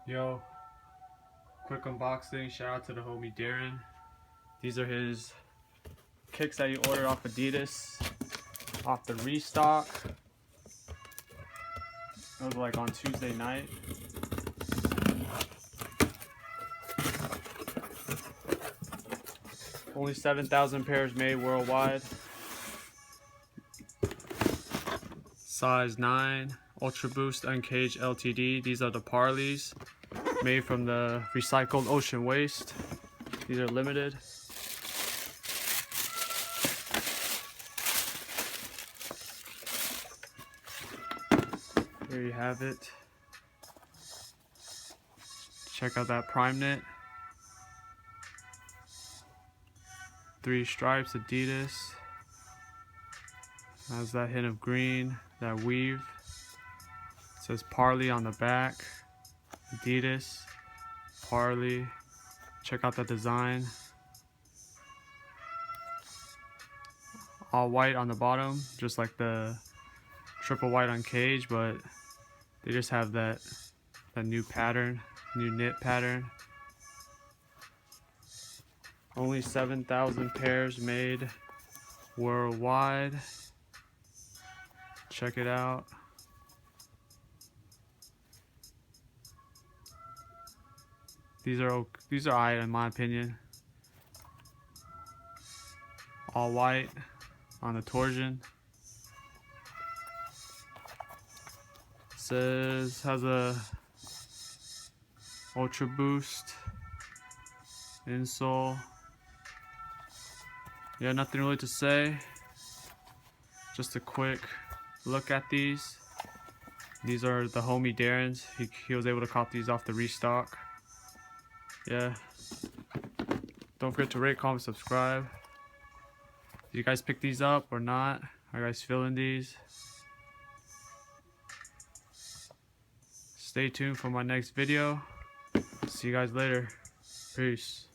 Yo, quick unboxing. Shout out to the homie Darren. These are his kicks that he ordered off Adidas, off the restock. It was like on Tuesday night. Only 7,000 pairs made worldwide. Size 9, Ultra Boost Uncaged LTD. These are the Parleys, made from the recycled ocean waste. These are limited. Here you have it. Check out that prime knit. 3 stripes, Adidas. Has that hint of green, that weave. It says Parley on the back. Adidas, Parley. Check out the design. All white on the bottom, just like the triple white Uncaged, but they just have that new pattern, new knit pattern. Only 7,000 pairs made worldwide. Check it out. These are alright in my opinion. All white on the torsion. Says has a Ultra Boost insole. Yeah, nothing really to say. Just a quick look at these. These are the homie Darren's. He was able to cop these off the restock. Yeah. Don't forget to rate, comment, subscribe. Did you guys pick these up or not? Are you guys feeling these? Stay tuned for my next video. See you guys later. Peace.